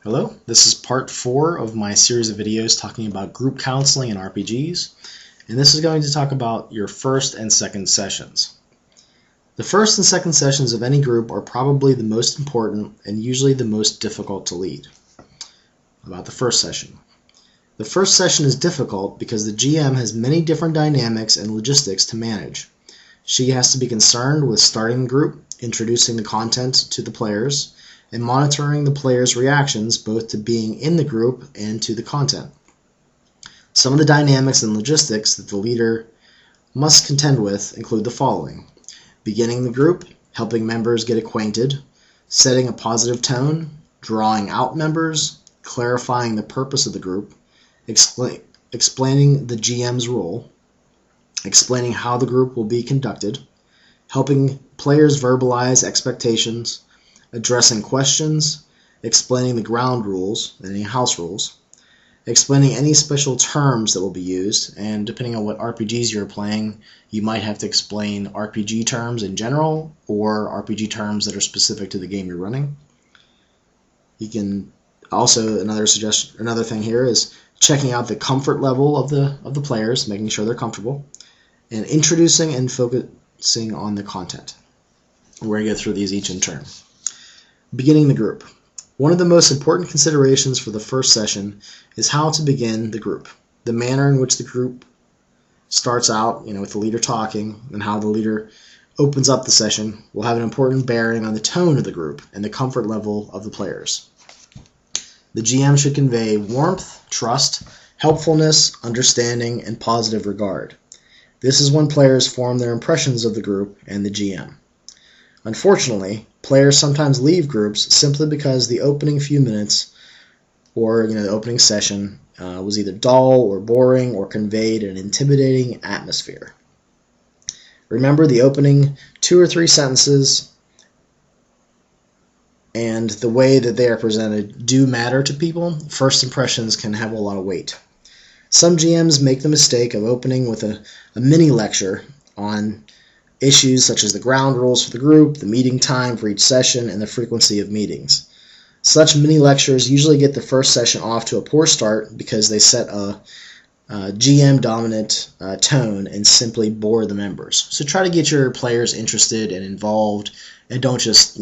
Hello, this is part 4 of my series of videos talking about group counseling in RPGs, and this is going to talk about your first and second sessions. The first and second sessions of any group are probably the most important and usually the most difficult to lead. About the first session. The first session is difficult because the GM has many different dynamics and logistics to manage. She has to be concerned with starting the group, introducing the content to the players, and monitoring the players' reactions both to being in the group and to the content. Some of the dynamics and logistics that the leader must contend with include the following: beginning the group, helping members get acquainted, setting a positive tone, drawing out members, clarifying the purpose of the group, explaining the GM's role, explaining how the group will be conducted, helping players verbalize expectations, addressing questions, explaining the ground rules and any house rules, explaining any special terms that will be used, and depending on what RPGs you're playing, you might have to explain RPG terms in general or RPG terms that are specific to the game you're running. You can also, another thing here is checking out the comfort level of the players, making sure they're comfortable, and introducing and focusing on the content. We're going to go through these each in turn. Beginning the group. One of the most important considerations for the first session is how to begin the group. The manner in which the group starts out, with the leader talking, and how the leader opens up the session will have an important bearing on the tone of the group and the comfort level of the players. The GM should convey warmth, trust, helpfulness, understanding, and positive regard. This is when players form their impressions of the group and the GM. Unfortunately, players sometimes leave groups simply because the opening few minutes or the opening session was either dull or boring or conveyed an intimidating atmosphere. Remember, the opening 2 or 3 sentences and the way that they are presented do matter to people. First impressions can have a lot of weight. Some GMs make the mistake of opening with a mini lecture on issues such as the ground rules for the group, the meeting time for each session, and the frequency of meetings. Such mini lectures usually get the first session off to a poor start because they set a GM-dominant tone and simply bore the members. So try to get your players interested and involved, and don't just,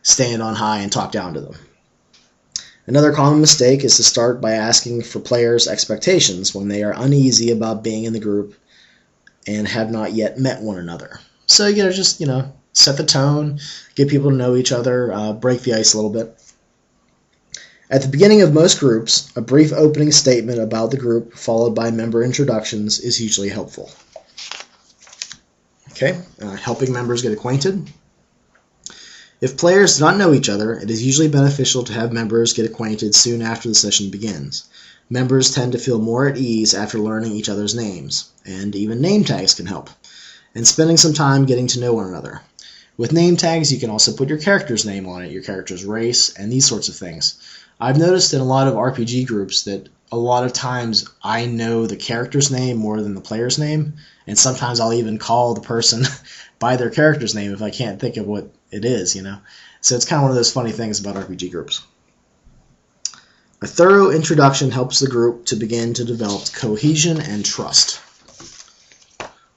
stand on high and talk down to them. Another common mistake is to start by asking for players' expectations when they are uneasy about being in the group and have not yet met one another. So you gotta just, set the tone, get people to know each other, break the ice a little bit. At the beginning of most groups, a brief opening statement about the group followed by member introductions is usually helpful. Okay, helping members get acquainted. If players do not know each other, it is usually beneficial to have members get acquainted soon after the session begins. Members tend to feel more at ease after learning each other's names, and even name tags can help, and spending some time getting to know one another. With name tags, you can also put your character's name on it, your character's race, and these sorts of things. I've noticed in a lot of RPG groups that a lot of times I know the character's name more than the player's name, and sometimes I'll even call the person by their character's name if I can't think of what it is, So it's kind of one of those funny things about RPG groups. A thorough introduction helps the group to begin to develop cohesion and trust.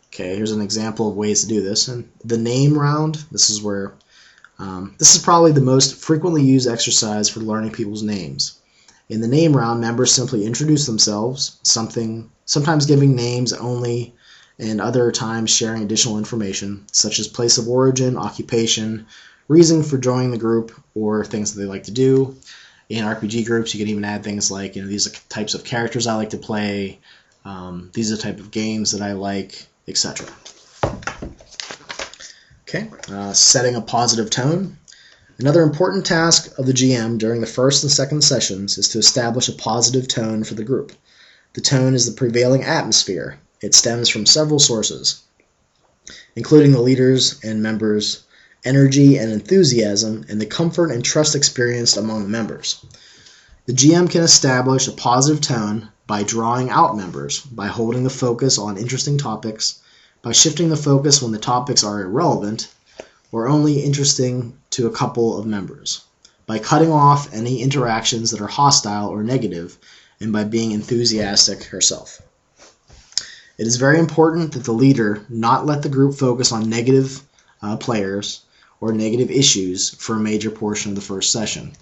Okay, here's an example of ways to do this. And the name round, this is where this is probably the most frequently used exercise for learning people's names. In the name round, members simply introduce themselves, sometimes giving names only, and other times sharing additional information, such as place of origin, occupation, reason for joining the group, or things that they like to do. In RPG groups, you can even add things like, these are the types of characters I like to play, these are the type of games that I like, etc. Okay, setting a positive tone. Another important task of the GM during the first and second sessions is to establish a positive tone for the group. The tone is the prevailing atmosphere. It stems from several sources, including the leaders and members' energy and enthusiasm, and the comfort and trust experienced among the members. The GM can establish a positive tone by drawing out members, by holding the focus on interesting topics, by shifting the focus when the topics are irrelevant or only interesting to a couple of members. by cutting off any interactions that are hostile or negative, and by being enthusiastic herself. It is very important that the leader not let the group focus on negative players or negative issues for a major portion of the first session.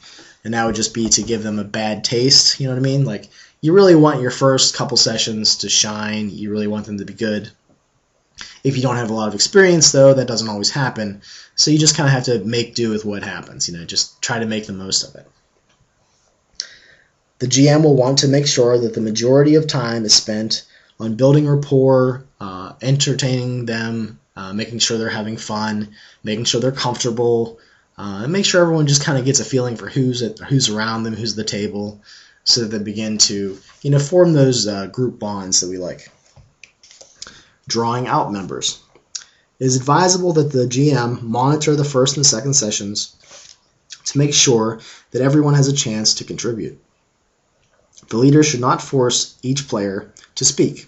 And that would just be to give them a bad taste, you know what I mean? Like, you really want your first couple sessions to shine, you really want them to be good. If you don't have a lot of experience, though, that doesn't always happen, so you just kind of have to make do with what happens, just try to make the most of it. The GM will want to make sure that the majority of time is spent on building rapport, entertaining them, making sure they're having fun, making sure they're comfortable, and make sure everyone just kind of gets a feeling for who's around them, who's at the table, so that they begin to form those group bonds that we like. Drawing out members. It is advisable that the GM monitor the first and second sessions to make sure that everyone has a chance to contribute. The leader should not force each player to speak.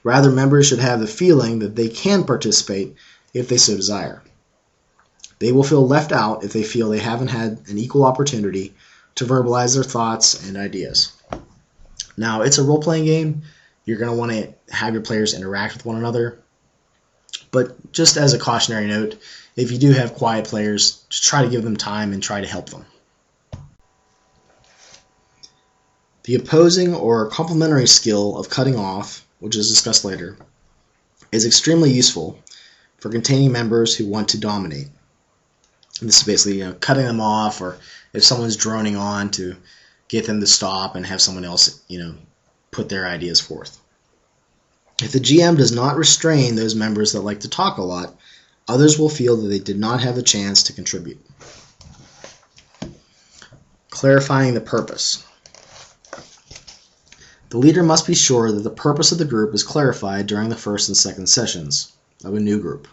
Rather, members should have the feeling that they can participate if they so desire. They will feel left out if they feel they haven't had an equal opportunity to verbalize their thoughts and ideas. Now, it's a role-playing game. You're going to want to have your players interact with one another. But just as a cautionary note, if you do have quiet players, just try to give them time and try to help them. The opposing or complementary skill of cutting off, which is discussed later, is extremely useful for containing members who want to dominate. And this is basically cutting them off, or if someone's droning on, to get them to stop and have someone else put their ideas forth. If the GM does not restrain those members that like to talk a lot, others will feel that they did not have a chance to contribute. Clarifying the purpose. The leader must be sure that the purpose of the group is clarified during the first and second sessions of a new group.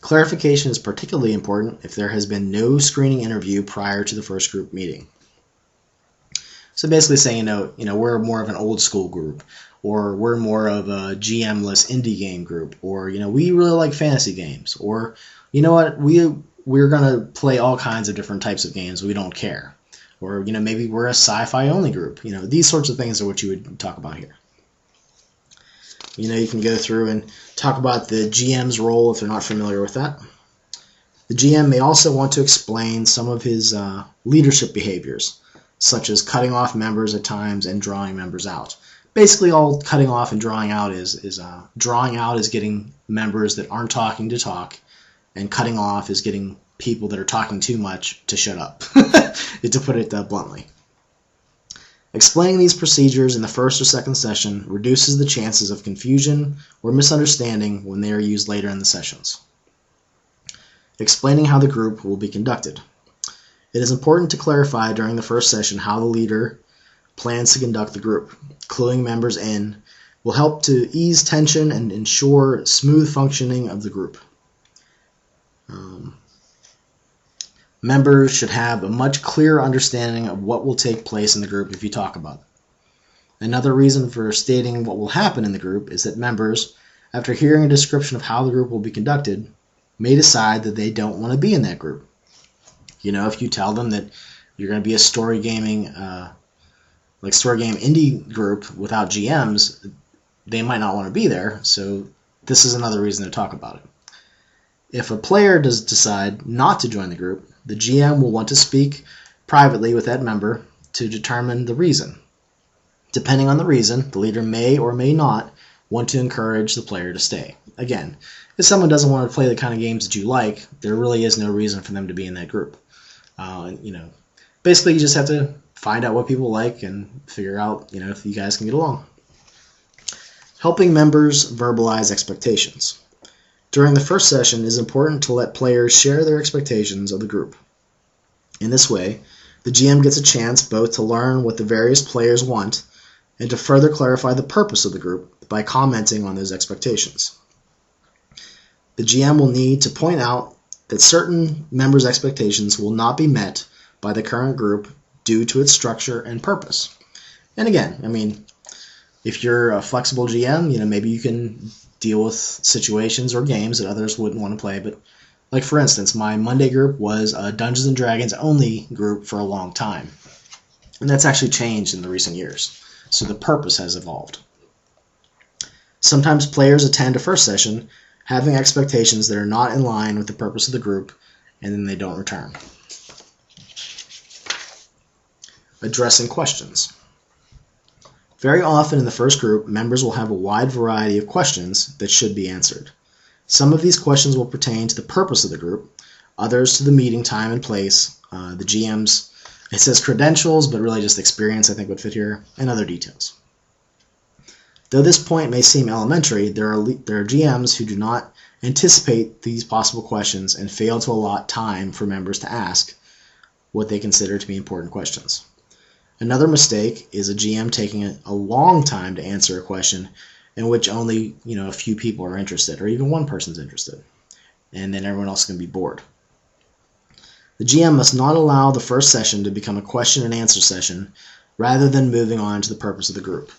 Clarification is particularly important if there has been no screening interview prior to the first group meeting. So basically saying, we're more of an old school group, or we're more of a GM-less indie game group, or, we really like fantasy games, or, we're going to play all kinds of different types of games, we don't care. Or, maybe we're a sci-fi only group. These sorts of things are what you would talk about here. You can go through and talk about the GM's role if they're not familiar with that. The GM may also want to explain some of his leadership behaviors, such as cutting off members at times and drawing members out. Basically, all cutting off and drawing out is drawing out is getting members that aren't talking to talk, and cutting off is getting people that are talking too much to shut up, to put it bluntly. Explaining these procedures in the first or second session reduces the chances of confusion or misunderstanding when they are used later in the sessions. Explaining how the group will be conducted. It is important to clarify during the first session how the leader plans to conduct the group. Cluing members in will help to ease tension and ensure smooth functioning of the group. Members should have a much clearer understanding of what will take place in the group if you talk about it. Another reason for stating what will happen in the group is that members, after hearing a description of how the group will be conducted, may decide that they don't want to be in that group. If you tell them that you're going to be a story game indie group without GMs, they might not want to be there, so this is another reason to talk about it. If a player does decide not to join the group, the GM will want to speak privately with that member to determine the reason. Depending on the reason, the leader may or may not want to encourage the player to stay. Again, if someone doesn't want to play the kind of games that you like, there really is no reason for them to be in that group. Basically you just have to find out what people like and figure out, if you guys can get along. Helping members verbalize expectations. During the first session, it is important to let players share their expectations of the group. In this way, the GM gets a chance both to learn what the various players want and to further clarify the purpose of the group by commenting on those expectations. The GM will need to point out that certain members' expectations will not be met by the current group due to its structure and purpose. And again, if you're a flexible GM, maybe you can deal with situations or games that others wouldn't want to play, but Like for instance, my Monday group was a Dungeons and Dragons only group for a long time. And that's actually changed in the recent years. So the purpose has evolved. Sometimes players attend a first session having expectations that are not in line with the purpose of the group, and then they don't return. Addressing questions. Very often in the first group, members will have a wide variety of questions that should be answered. Some of these questions will pertain to the purpose of the group, others to the meeting time and place, the GM's, it says credentials, but really just experience I think would fit here, and other details. Though this point may seem elementary, there are GMs who do not anticipate these possible questions and fail to allot time for members to ask what they consider to be important questions. Another mistake is a GM taking a long time to answer a question in which only a few people are interested, or even one person's interested, and then everyone else is going to be bored. The GM must not allow the first session to become a question and answer session rather than moving on to the purpose of the group.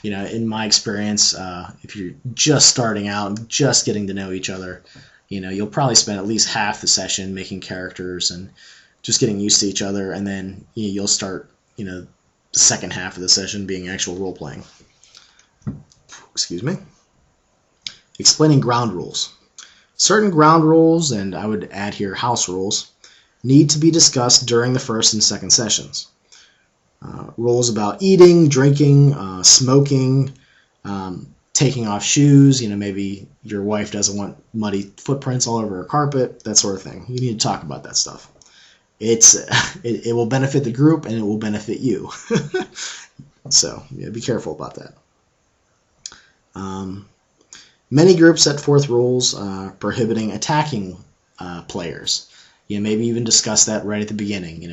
In my experience, if you're just starting out, just getting to know each other, you'll probably spend at least half the session making characters and just getting used to each other, and then you'll start the second half of the session being actual role playing. Excuse me. Explaining ground rules. Certain ground rules, and I would add here house rules, need to be discussed during the first and second sessions. Rules about eating, drinking, smoking, taking off shoes. Maybe your wife doesn't want muddy footprints all over her carpet, that sort of thing. You need to talk about that stuff. It will benefit the group and it will benefit you. So be careful about that. Many groups set forth rules prohibiting attacking players. Maybe even discuss that right at the beginning.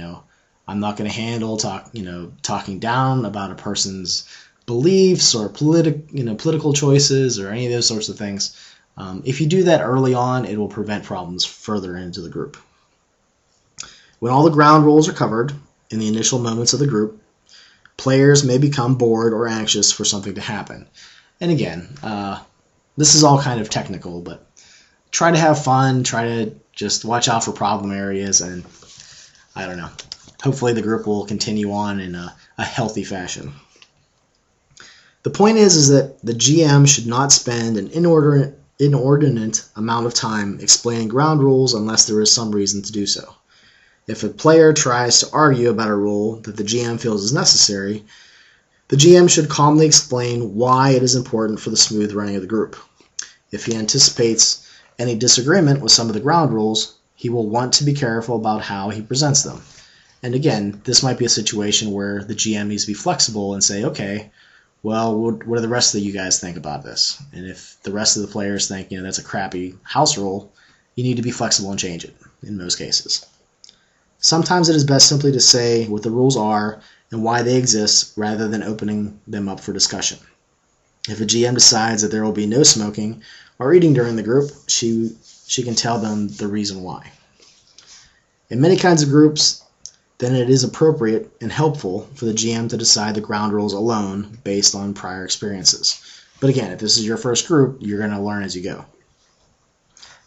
I'm not going to handle talking down about a person's beliefs or political choices or any of those sorts of things. If you do that early on, it will prevent problems further into the group. When all the ground rules are covered in the initial moments of the group, players may become bored or anxious for something to happen. And again, this is all kind of technical, but try to have fun, try to just watch out for problem areas, and I don't know. Hopefully the group will continue on in a healthy fashion. The point is that the GM should not spend an inordinate amount of time explaining ground rules unless there is some reason to do so. If a player tries to argue about a rule that the GM feels is necessary, the GM should calmly explain why it is important for the smooth running of the group. If he anticipates any disagreement with some of the ground rules, he will want to be careful about how he presents them. And again, this might be a situation where the GM needs to be flexible and say, okay, well, what do the rest of you guys think about this? And if the rest of the players think, that's a crappy house rule, you need to be flexible and change it in most cases. Sometimes it is best simply to say what the rules are and why they exist rather than opening them up for discussion. If a GM decides that there will be no smoking or eating during the group, she can tell them the reason why. In many kinds of groups, then it is appropriate and helpful for the GM to decide the ground rules alone based on prior experiences. But again, if this is your first group, you're going to learn as you go.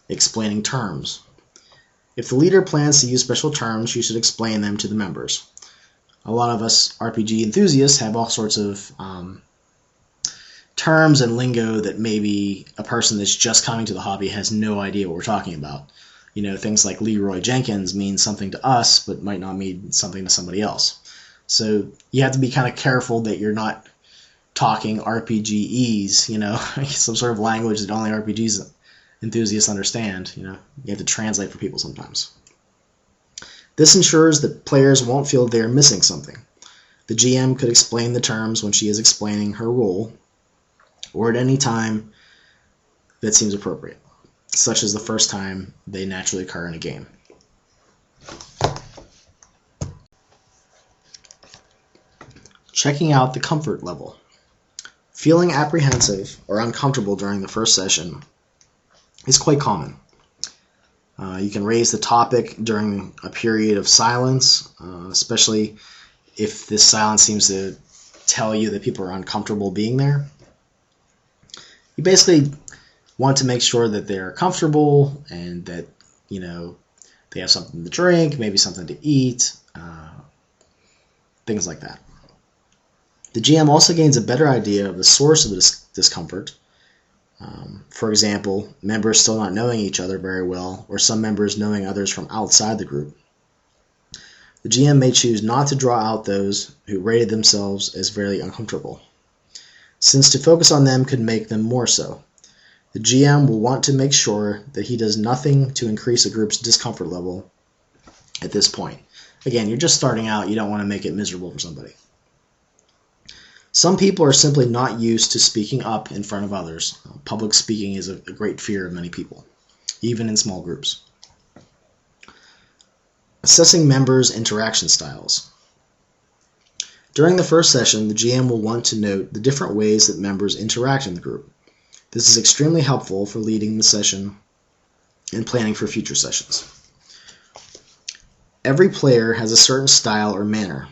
Explaining terms. If the leader plans to use special terms, you should explain them to the members. A lot of us RPG enthusiasts have all sorts of terms and lingo that maybe a person that's just coming to the hobby has no idea what we're talking about. Things like Leroy Jenkins mean something to us, but might not mean something to somebody else. So you have to be kind of careful that you're not talking RPGese, some sort of language that only RPGs enthusiasts understand. You have to translate for people sometimes. This ensures that players won't feel they're missing something. The GM could explain the terms when she is explaining her role, or at any time that seems appropriate, such as the first time they naturally occur in a game. Checking out the comfort level. Feeling apprehensive or uncomfortable during the first session is quite common. You can raise the topic during a period of silence, especially if this silence seems to tell you that people are uncomfortable being there. You basically want to make sure that they're comfortable and that they have something to drink, maybe something to eat, things like that. The GM also gains a better idea of the source of the discomfort. For example, members still not knowing each other very well, or some members knowing others from outside the group. The GM may choose not to draw out those who rated themselves as very uncomfortable, since to focus on them could make them more so. The GM will want to make sure that he does nothing to increase a group's discomfort level at this point. Again, you're just starting out, you don't want to make it miserable for somebody. Some people are simply not used to speaking up in front of others. Public speaking is a great fear of many people, even in small groups. Assessing members' interaction styles. During the first session, the GM will want to note the different ways that members interact in the group. This is extremely helpful for leading the session and planning for future sessions. Every player has a certain style or manner.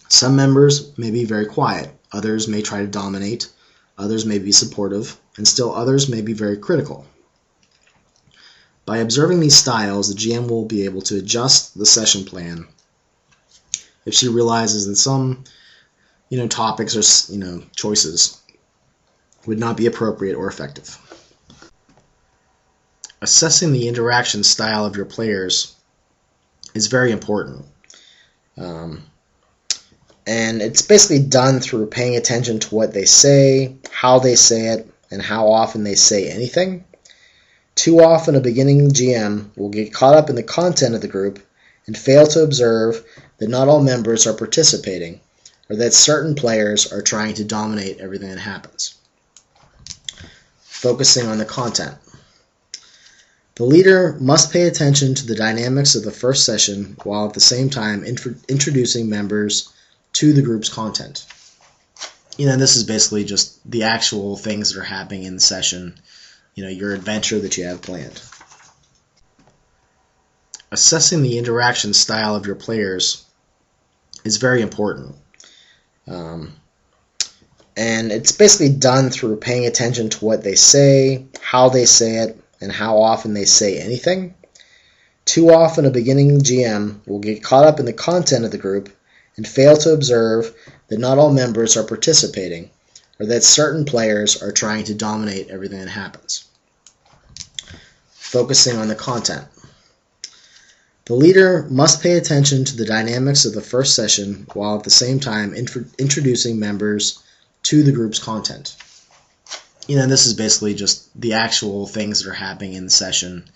Some members may be very quiet, others may try to dominate, others may be supportive, and still others may be very critical. By observing these styles, the GM will be able to adjust the session plan if she realizes that some topics or choices would not be appropriate or effective. Assessing the interaction style of your players is very important. And it's basically done through paying attention to what they say, how they say it, and how often they say anything. Too often a beginning GM will get caught up in the content of the group and fail to observe that not all members are participating, or that certain players are trying to dominate everything that happens. Focusing on the content. The leader must pay attention to the dynamics of the first session while at the same time introducing members to the group's content. This is basically just the actual things that are happening in the session, your adventure that you have planned. Assessing the interaction style of your players is very important. And it's basically done through paying attention to what they say, how they say it, and how often they say anything. Too often a beginning GM will get caught up in the content of the group and fail to observe that not all members are participating, or that certain players are trying to dominate everything that happens. Focusing on the content. The leader must pay attention to the dynamics of the first session while at the same time introducing members to the group's content. This is basically just the actual things that are happening in the session,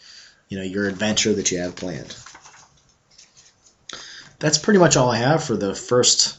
your adventure that you have planned. That's pretty much all I have for the first